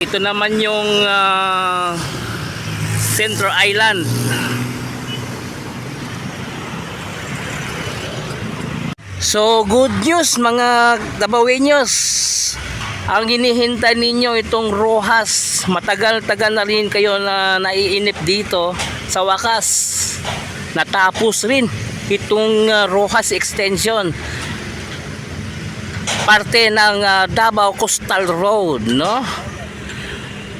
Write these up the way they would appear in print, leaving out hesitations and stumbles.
Ito naman yung Central Island. So good news mga Dabawenyos. Ang hinihintay ninyo itong Rojas. Matagal-tagal na rin kayo na naiinip dito. Sa wakas, natapos rin itong Rojas Extension. Parte ng Davao Coastal Road, no?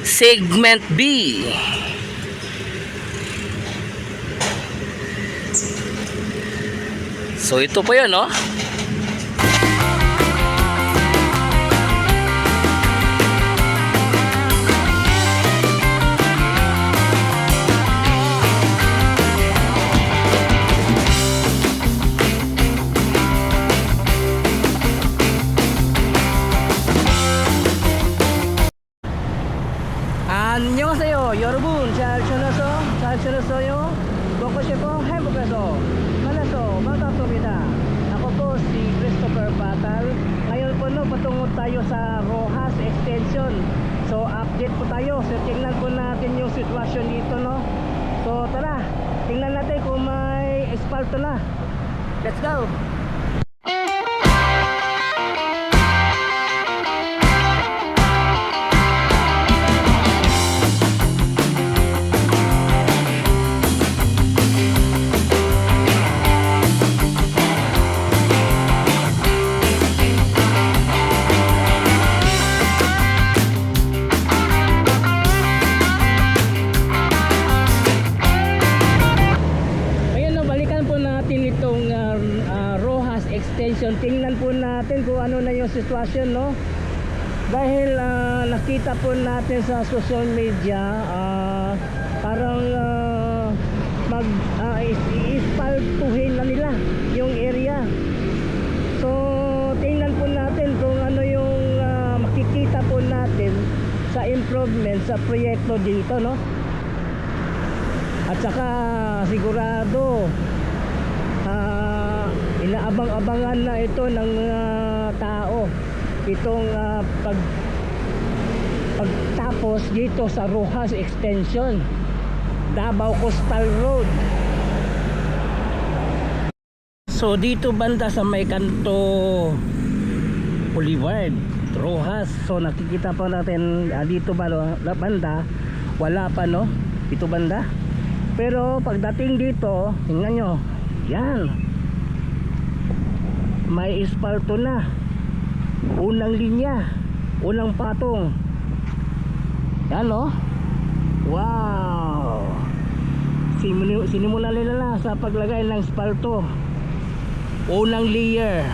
Segment B. So ito po yun, no? 안녕하세요 여러분. 잘 지냈어요? 먹고 싶어 행복해서 만나서 반갑습니다. Ako po si Christopher Patal. Ngayon po patungo tayo sa Rojas Extension. So update po tayo. So tingnan po natin yung sitwasyon dito, no? So tara, tingnan natin kung may espalto na. Let's go! Extension. Tingnan po natin kung ano na yung sitwasyon, no? Dahil nakita po natin sa social media parang ispaltuhin na nila yung area. So tingnan po natin kung ano yung makikita po natin sa improvement sa proyekto dito, no? At saka sigurado inaabang-abangan na ito ng tao itong pagtapos dito sa Rojas Extension, Davao Coastal Road. So dito banda sa may kanto Boulevard Rojas, so nakikita pa natin dito banda wala pa, no? Dito banda, pero pagdating dito tingnan nyo, yan, may espalto na, unang linya, unang patong, yan, no? Wow, sinimula nila na sa paglagay ng espalto, unang layer.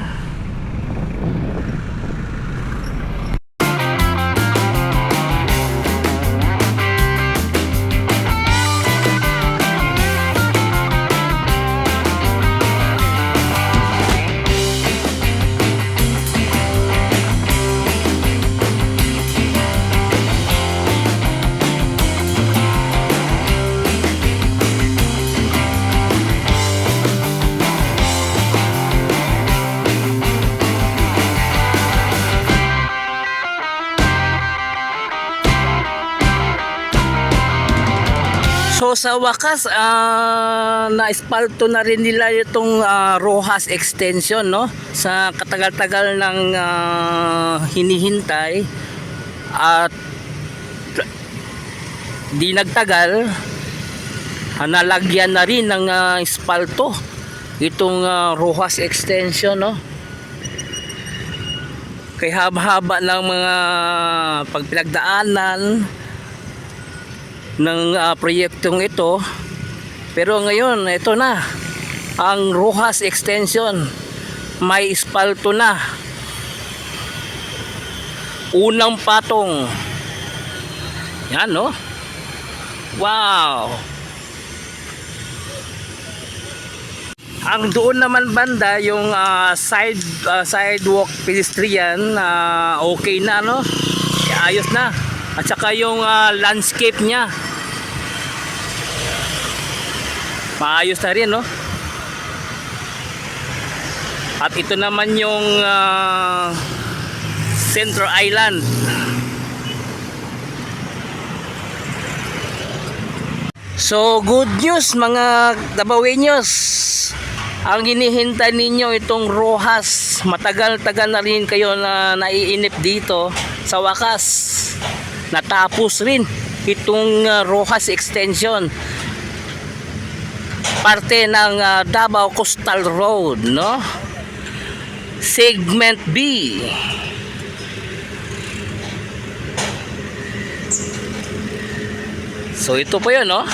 So sa wakas na-espalto na rin nila itong Rojas Extension, no? Sa katagal-tagal ng hinihintay at di nagtagal, nalagyan na rin ng espalto itong Rojas Extension, no? Kaya haba-haba ng mga pagpinagdaanan ng proyektong ito, pero ngayon ito na ang Rojas Extension, may espalto na, unang patong, yan, no? Wow. Ang doon naman banda yung sidewalk pedestrian, okay na, no? Ayos na. At saka yung landscape niya maayos na rin, no? At ito naman yung Central Island. So good news mga Dabawenyos. Ang hinihintay ninyo itong Rojas. Matagal-tagal na rin kayo na naiinip dito. Sa wakas, natapos rin itong Rojas Extension. Parte ng Davao Coastal Road, no? Segment B. So ito po yun, no?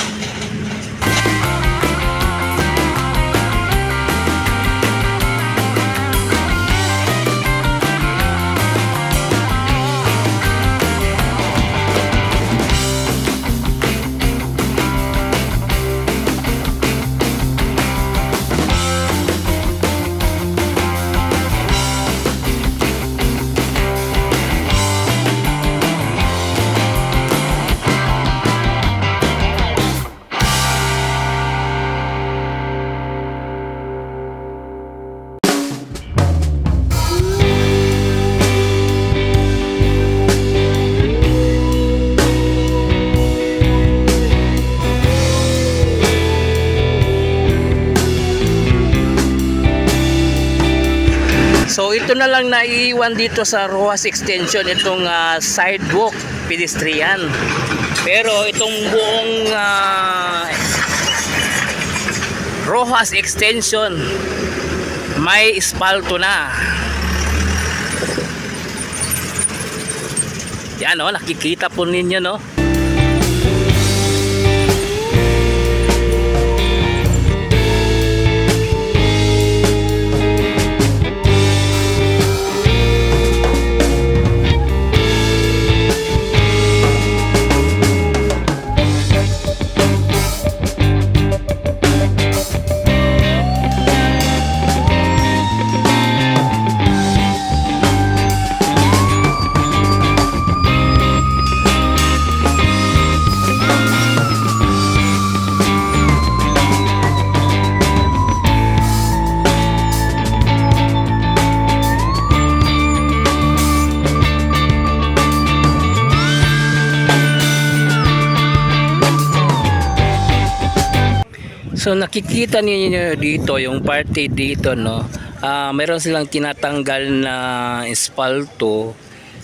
So ito na lang naiiwan dito sa Rojas Extension, itong sidewalk pedestrian. Pero itong buong Rojas Extension may espalto na. Yan, oh, nakikita po ninyo, no? So nakikita niyo dito yung parte dito, no. Meron silang tinatanggal na espalto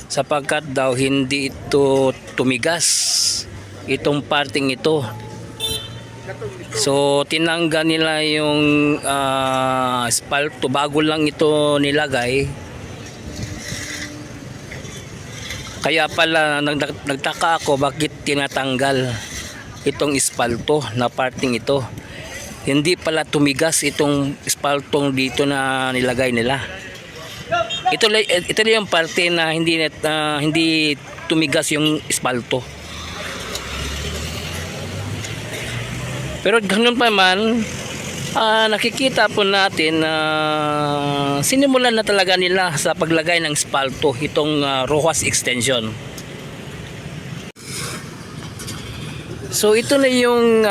sapagkat daw hindi ito tumigas itong parting ito. So tinanggal nila yung espalto bago lang ito nilagay. Kaya pala nagtaka ako bakit tinatanggal itong espalto na parting ito. Hindi pala tumigas itong espaltong dito na nilagay nila. Ito lang yung parte na hindi tumigas yung espalto. Pero ganun pa man, nakikita po natin na sinimulan na talaga nila sa paglagay ng espalto itong Rojas Extension. So ito na yung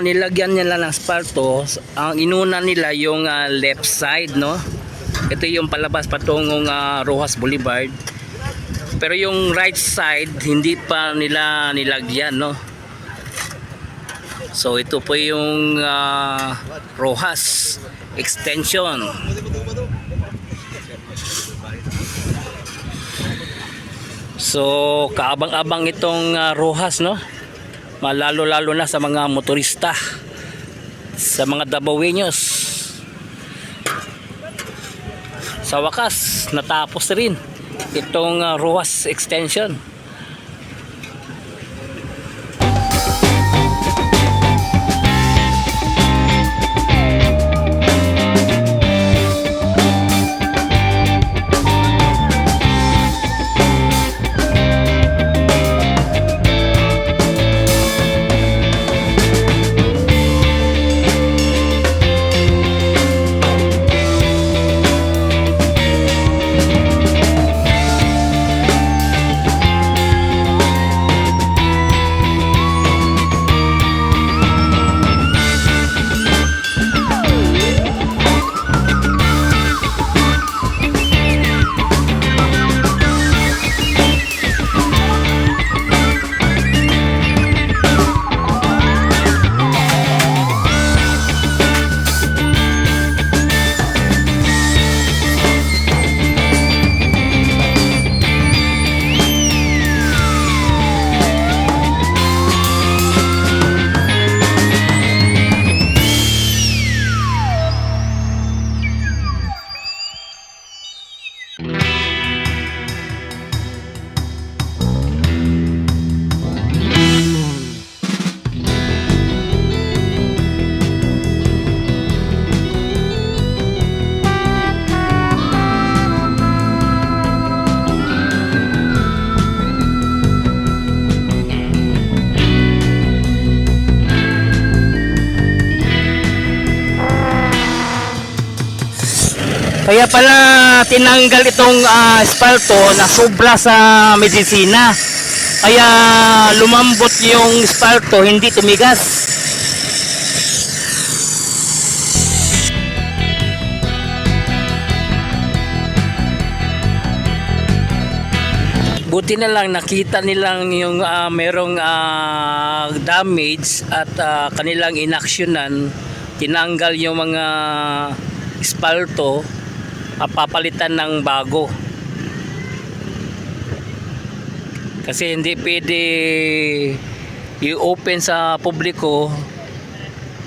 nilagyan nila ng espalto. Ang inuna nila yung left side, no. Ito yung palabas patungong Rojas Boulevard. Pero yung right side hindi pa nila nilagyan, no. So ito po yung Rojas Extension. So kaabang-abang itong Rojas, no. Lalo-lalo na sa mga motorista, sa mga Dabawenyos. Sa wakas natapos rin itong Rojas Extension. Kaya pala tinanggal itong espalto na sobra sa medisina. Kaya lumambot yung espalto, hindi tumigas. Buti na lang nakita nilang yung merong damage at kanilang inaksyonan, tinanggal yung mga espalto, papalitan ng bago. Kasi hindi pwede i-open sa publiko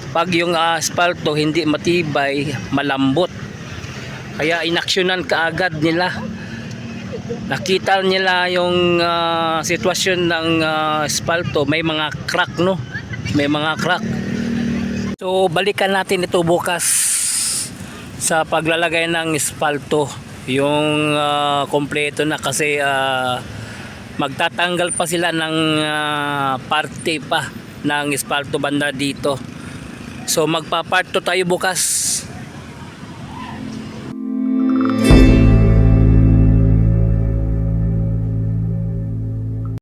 pag yung espalto hindi matibay, malambot. Kaya inaksyonan kaagad nila. Nakita nila yung sitwasyon ng espalto, may mga crack, no? May mga crack. So balikan natin ito bukas sa paglalagay ng espalto, yung kompleto na, kasi magtatanggal pa sila ng parte pa ng espalto banda dito. So magpa-part 2 tayo bukas.